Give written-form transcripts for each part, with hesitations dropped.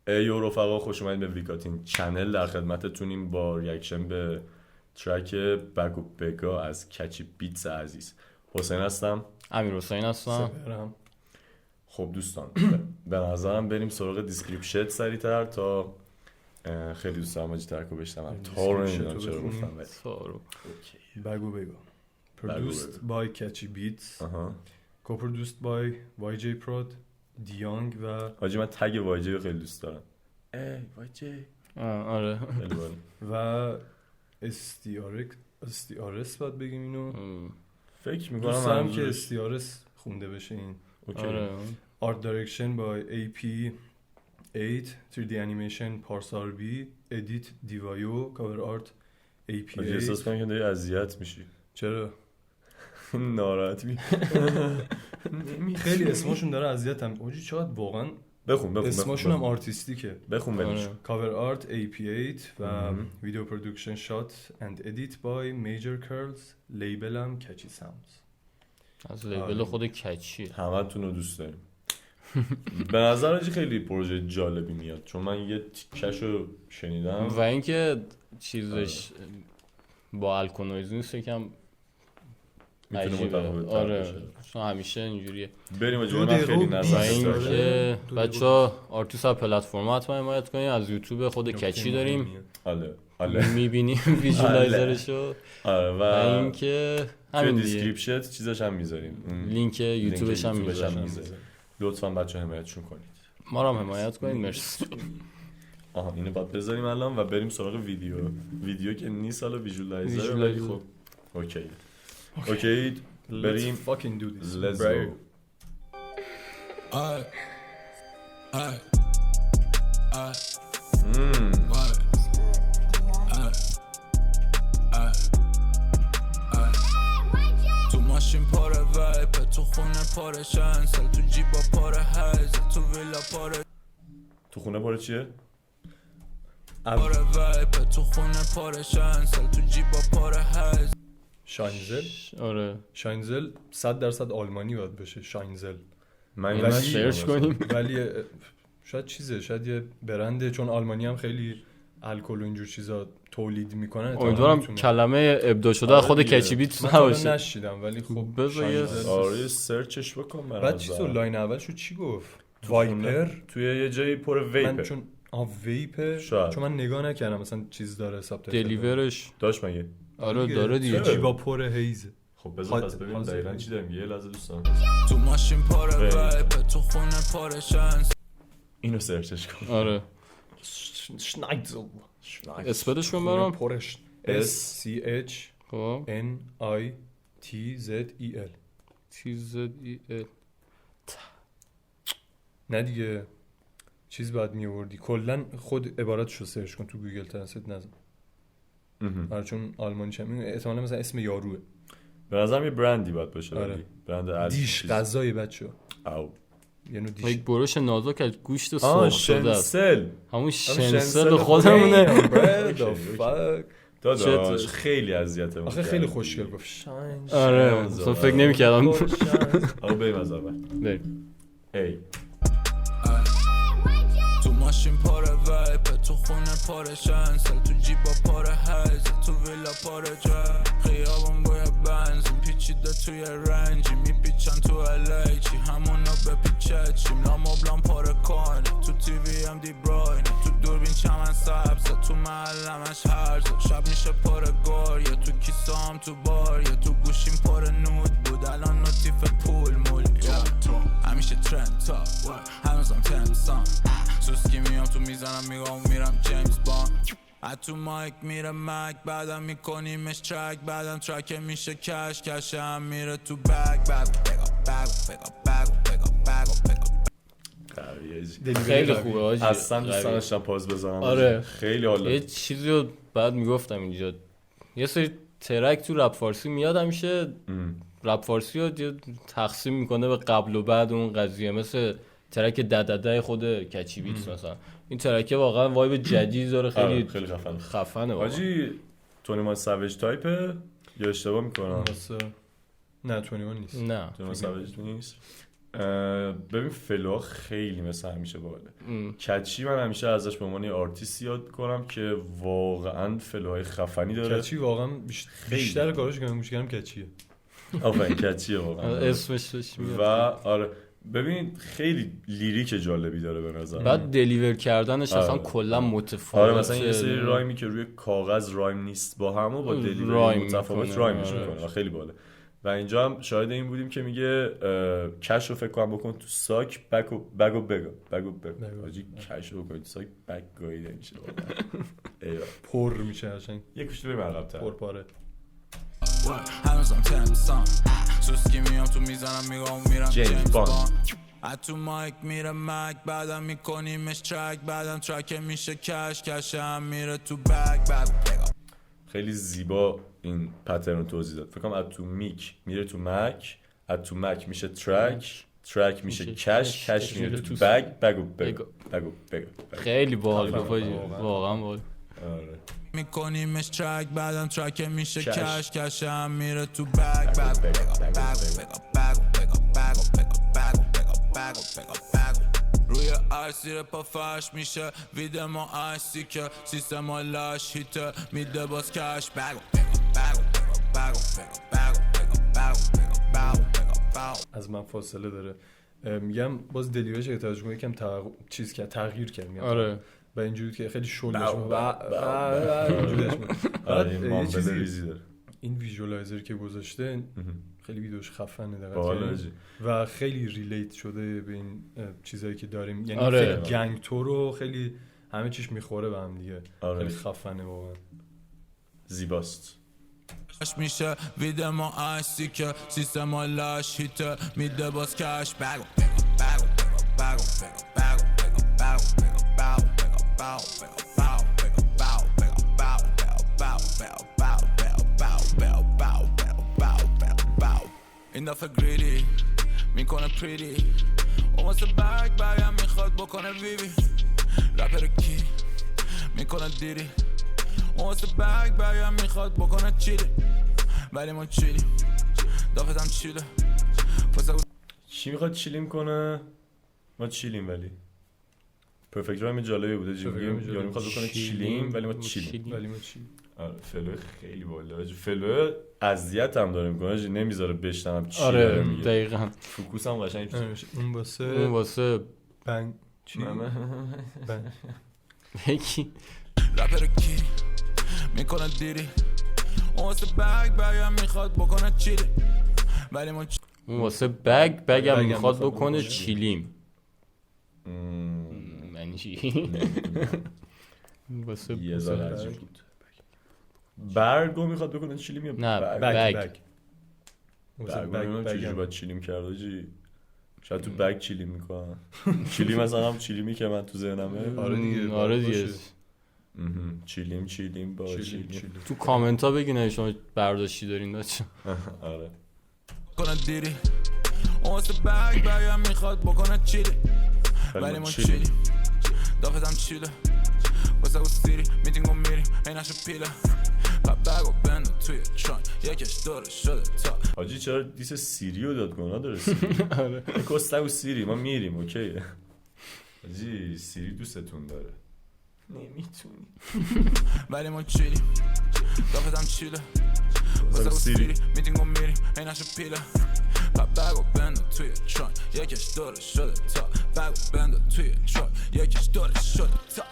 ای رفقا، خوش اومدید به ویکاتین چنل. در خدمتتونیم با ریاکشن به ترک بگو بگا از کچی بیتس عزیز. حسین هستم. امیر حسین هستم. خب دوستان به نظرم بریم سراغ دیسکریپشن سریعتر تا خیلی دوست دارم آجی ترکو بشنوم. تارو نمیدونم چرا گفتم تارو. بگو بگو. Produced by Catchy Beats. Co-produced by YJ Prod, دیانگ و آجی من تگ وایجی رو خیلی دوست دارم. وایجی. آره. و استیارس باید بگیم اینو. فکر میکنم دوست دارم که استیارس خونده بشه این. آره. Art Direction by AP8, 3D Animation پارساربی، Edit دیوایو، Cover Art AP8. آجی احساس کنم که داری اذیت میشی. چرا؟ ناراحت خیلی اسمشون داره اذیتم. آجی چقدر واقعا بخون اسمشون هم آرتیستیکه. بخون بلش. Cover Art AP8 و Video Production Shot and Edit by Major Curls. لیبلم Catchy Sounds. از لیبل خود کچیه. همتون رو دوست داریم. به نظر آجی خیلی پروژه جالبی میاد چون من یه تیکشو شنیدم و اینکه چیزش با الکونویز نیست یکم عجیبه. آره چون همیشه اینجوریه. بریم آجی من خیلی نظر اینکه بچه‌ها آرتیست ها پلتفرم حتما حمایت کنین. از یوتیوب خود کچی داریم. آله میبینیم ویژوالایزرشو. آره و اینکه همین دیسکریپشن چیزاش هم میذاریم. لینک یوتیوبش هم میذاریم. لطفاً بچه‌ها حمایتشون کنید. ما رو هم حمایت کنید. مرسی. اینو بعد بذاریم الان و بریم سراغ ویدیو که نیست حالا ویژوالایزر ولی خب اوکی بریم. fucking do this. Let's go. تو ماشین پاره ویپ، تو خونه پاره شنسل، تو جیبا پاره هیز، تو ویلا پاره. تو خونه پاره چیه؟ پاره ویپ، تو خونه پاره شنسل، تو جیبا پاره هیز. شاینزل. آره شاینزل 100% آلمانی باید بشه. شاینزل. من سرچ کنیم. ولی شاید چیزه، شاید یه برنده، چون آلمانی هم خیلی الکل و اینجور چیزا تولید میکنن. امیدوارم کلمه ابداع شده خود کچی بیت نباشه. من نشیدم ولی خب بذار آره سرچش بکن. بعد چیزو لاین اولشو چی گفت؟ وایپر توی یه جایی پر ویپه. من چون ویپه چون من نگاه نکردم مثلا چیز داره سابتایتل دلیورش داشت مگه؟ آره داره دیگه. جیبا پر هیزه. خب بذار پس ببینیم دقیقاً چی داریم. یه لحظه دوستان تو ماشین پاره ویپ، تو خونه پاره شنس. اینو سرچش کن. آره شنایدزل. اسپلش کن برام. پرش S C H N I T Z E L. نه دیگه چیز بعد می آوردی. کلا خود عبارتشو سرچ کن تو گوگل ترنسلیت نزن. چون آلمانی چه احتمالاً مثلا اسم یاروه. به نظرم یه برندی باید باشه. آره. برند دیش غذای بچه‌ها. او یعنی دیش. یک برش نازک از گوشت سرخ شده است. همون شنسل خودمونه. داداش خیلی اذیته. آخه خیلی خوشگل گفت. آره اصلا فکر نمی‌کردم. آقا بریم از اول. بریم. ای تو ماشین پاره ویپ، تو خونه پاره شنسل، تو جیبا پاره هیز، تو ویلا پاره جا. خیابون بوی بنزین پیچیده توی رنجی، میپیچن تو الی چی همونو بپیچه چیم. لامبلان پاره کنه، تو تیوی هم دی براینه، تو دوربین چمن سبزه، تو محلمش هرزه. شب میشه پاره گار، یا تو کیسام تو بار، یا تو گوشیم پاره نود بود الان نوتیف پول مول. همیشه ترند تا هنوزم تنسان سوسکی میام تو میزنم میگم میرم جیمز باند. تو مایک میره مک بعدم میکنیمش ترک، بعدم ترک میشه کش هم میره تو بگ. خیلی خوبه آجی. اصلا دوست داشتم پاز بزنم. آره خیلی حالا یه چیزی رو بعد میگفتم اینجا. یه سری ترک تو رپ فارسی میاد همیشه رپ فارسی رو تقسیم میکنه به قبل و بعد اون قضیه. مثل ترک ددده خود کچی بیتس مثلا. این ترکه واقعا وایب جدید داره. خیلی خفنه آجی. تونیمان ساویج تایپه یا اشتباه میکنم؟ نه 21 نیست. نه تونیمان ساویج نیست. ببین فلو خیلی مثل همیشه باله. کچی من همیشه ازش به عنوان آرتیست یاد کنم که واقعا فلوهای خفنی داره. کچی واقعا بیشتر کاراش که من گوش کردم کچیه. آفرین کچیه واقعا. اسمش بهش میاد. و آره ببین خیلی لیریک جالبی داره به نظر. بعد دلیور کردنش اصلا کلا متفاوته. آره مثلا یه سری رایمی که روی کاغذ رایم نیست با هم و با دلیوری متفاوت رایمش میکنه و خیلی باله. و اینجا هم شاهد این بودیم که میگه کش رو فکر کنم بکن تو ساک بگو حاجی کش رو بکن تو ساک بگ گاییده میشه پر میشه قشنگ. یه کوچولو بریم عقب‌تر. پر پاره. هنوزم تنسان سوسکی میام تو میزنم میگم میرم جیمز باند. تو مایک میره مک بعدم میکنیمش ترک بعدم ترک میشه کش هم میره تو بگ. خیلی زیبا این پترن رو توضیح داد. فکر کنم تو میک میره تو مک، تو مک میشه ترک میشه کش میره تو بگو. خیلی باحال گفتی واقعا باحال. آره میکنیمش ترک بعدم ترک میشه کش هم میره تو بگ. روی عرصی پا فرش میشه وید ما عرصی که سیستم ها لاش هیته میده باز کش از من فاصله داره. میگم باز دلیورش که توجه کنم یکم چیز که تغییر کرد میگم. آره و اینجوری که خیلی شلش بود. این ویژوالایزر که گذاشته خیلی ویدیوش خفنه دقیقاً و خیلی ریلیت شده به این چیزایی که داریم. یعنی آره. خیلی گنگ تو رو خیلی همه چیش میخوره به هم دیگه. آره. خیلی خفنه واقعا. زیباست. میشه وید ما عرصی که سیستم ها لاش هیته میده باز کش این دفعه گریدی میکنه پریدی اون واسه بگم میخواد بکنه ویوی رپر کی میکنه دیری اون واسه بگم میخواد بکنه چیلی ولی ما چیلی دافتم چیله چی میخواد چیلیم کنه؟ ما چیلیم ولی پرفکت رایم جالبی بوده. یعنی میخواد بکنه چیلیم ولی ما چیلیم. فلو خیلی بالا. فلو اذیت هم داره میکنه نمیذاره بشنم چی داره میگه. دقیقاً فوکوس هم قشنگ اون واسه بنگ چی؟ یکی رپر کی میکنه دیری اون واسه بگم میخواد بکنه چیلی ولی ما اون واسه بگم میخواد بکنه چیلیم. من چی؟ واسه یه ذره عجیب بود. برگو میخواد بکنه چیلیم یا نه بگ چجوری باید چیلیم کرده جی؟ شاید تو بگ چیلیم میکنن. چیلیم مثلا هم چیلیمی که من تو ذهنمه. آره دیگه چیلیم با چیلیم. تو کامنت ها بگین شما برداشتی دارین بچه. آره کنه دیری اون واسه بگم میخواد بکنه چیلی ولی ما چیلی دافتم چیله واسه او سیری میتینگو میریم ایناشو پیله بگو بندو توی تران یکش داره شده تا حاجی چرا دیس سیریو داد گناه داره سیری؟ آره کسته و سیری ما میریم اوکیه. حاجی سیری دوستتون داره نمیتونی ولی ما چیلی دافتم چیله واسه او سیری میتینگو میریم ایناشو پیله بگو بندو توی تران یکش داره شده تا بگو بندو توی تران یکش داره شده تا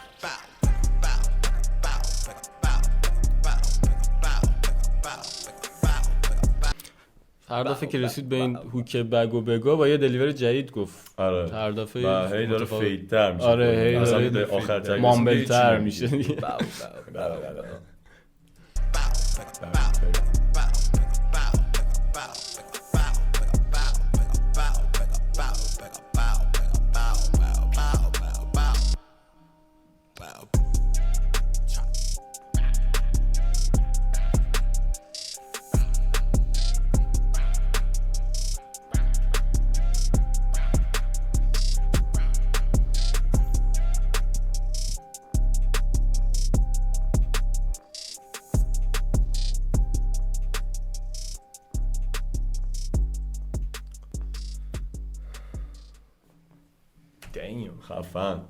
هر دفعه که رسید به این هوک بگو بگو با یه دلیور جدید گفت. آره هر دفعه و هی داره فیدتر میشه. آره هی داره آخر تر مامبلتر میشه. خفن.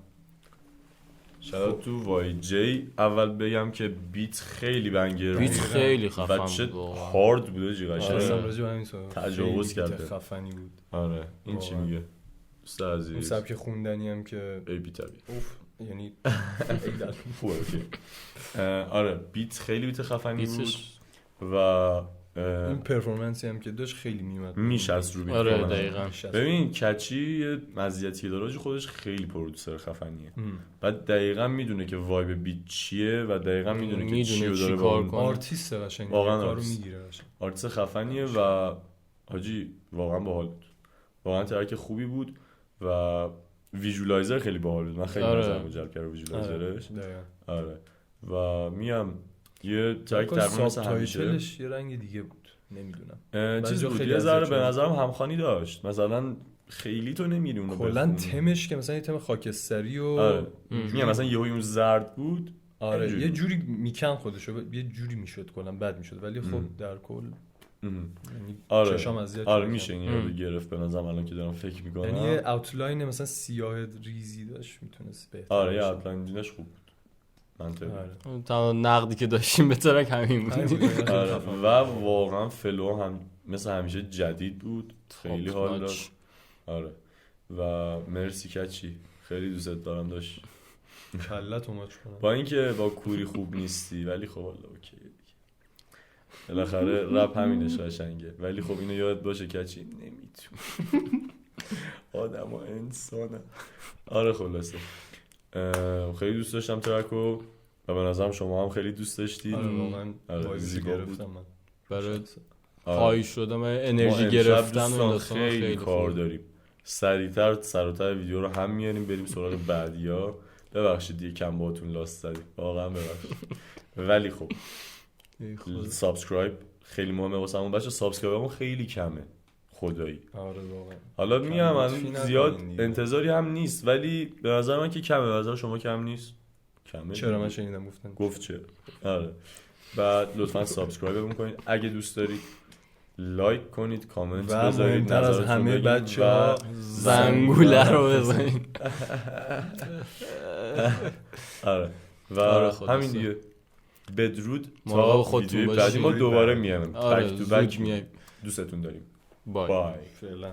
شاید تو وای جی اول بگم که بیت خیلی بنگر بود، بیت خیلی خفن و چه بود هارد بوده جی قشنگ. اصلا راجع به همین صحبت تجاوز خیلی کرده. خفنی بود. آره این چی میگه دوست اون عزیز؟ سبک خوندنی هم که ای بی طبیعی اوف یعنی خوبه اوکی. آره بیت خیلی بیت خفنی بود بیتش و این پرفورمنسی هم که داشت خیلی میومد میشست رو بیت. آره کاملا. دقیقاً. ببین کچی یه مزیتی داره خودش خیلی پرودوسر خفنیه. بعد دقیقاً میدونه که وایب بیت چیه و دقیقاً میدونه که چی رو داره کار با کنه. آرتیست قشنگ واقعاً کارو آرتیست. میگیره قشنگ. آرتیست خفنیه و حاجی واقعا باحال بود. واقعا ترک خوبی بود و ویژوالایزر خیلی باحال بود. من خیلی نظرمو جلب کرد ویژوالایزرش. آره و میام یه ترک تقریبا مثل همیشه یه رنگ دیگه بود نمیدونم چیز بود یه ذره به نظرم همخوانی داشت. مثلا خیلی تو نمیری اونو کلا تمش که مثلا یه تم خاکستری و آره میگم مثلا یهو اون زرد بود. آره یه جوری میکن خودشو یه جوری میشد کلا بد میشد ولی خب در کل یعنی آره چشام اذیت آره میشه این رو گرفت به نظرم الان که دارم فکر میکنم. یعنی یه اوتلاین مثلا سیاه ریزی داشت میتونست بهتر آره یه اوتلاین دینش خوب بود منطقی. تمام نقدی که داشتیم به ترک همین بود. آره و واقعا فلو هم مثل همیشه جدید بود خیلی حال داد. آره و مرسی کچی خیلی دوست دارم داشت کلت اومد کنم با اینکه با کوری خوب نیستی ولی خب والله اوکی دیگه بالاخره رپ همینش قشنگه. ولی خب اینو یاد باشه کچی نمیتونه آدم و انسانه. آره خلاصه خیلی دوست داشتم ترکو و به نظرم شما هم خیلی دوست داشتید. آره واقعا زیبا بود. من برای خواهی شدم انرژی گرفتن و داستان خیلی کار داریم. سریعتر سر و ته ویدیو رو هم میاریم بریم سراغ بعدیا. ببخشید دیگه کم باهاتون لاست زدیم واقعا ببخشید. ولی خب سابسکرایب خیلی مهمه واسمون بچه. سابسکرایبمون خیلی کمه خدایی. آره واقعا حالا میگم از زیاد انتظاری هم نیست ولی به نظر من که کمه. به نظر شما کم نیست؟ کمه. چرا من شنیدم گفت چه. آره بعد لطفا سابسکرایب کنید اگه دوست دارید، لایک کنید، کامنت بذارید، مهمتر از همه بچه‌ها زنگوله رو بزنید. آره و همین دیگه. بدرود تا خودتون باشید. بعدی ما دوباره میایم آره بک تو بک میایم. دوستتون داریم. بای. بای. فعلا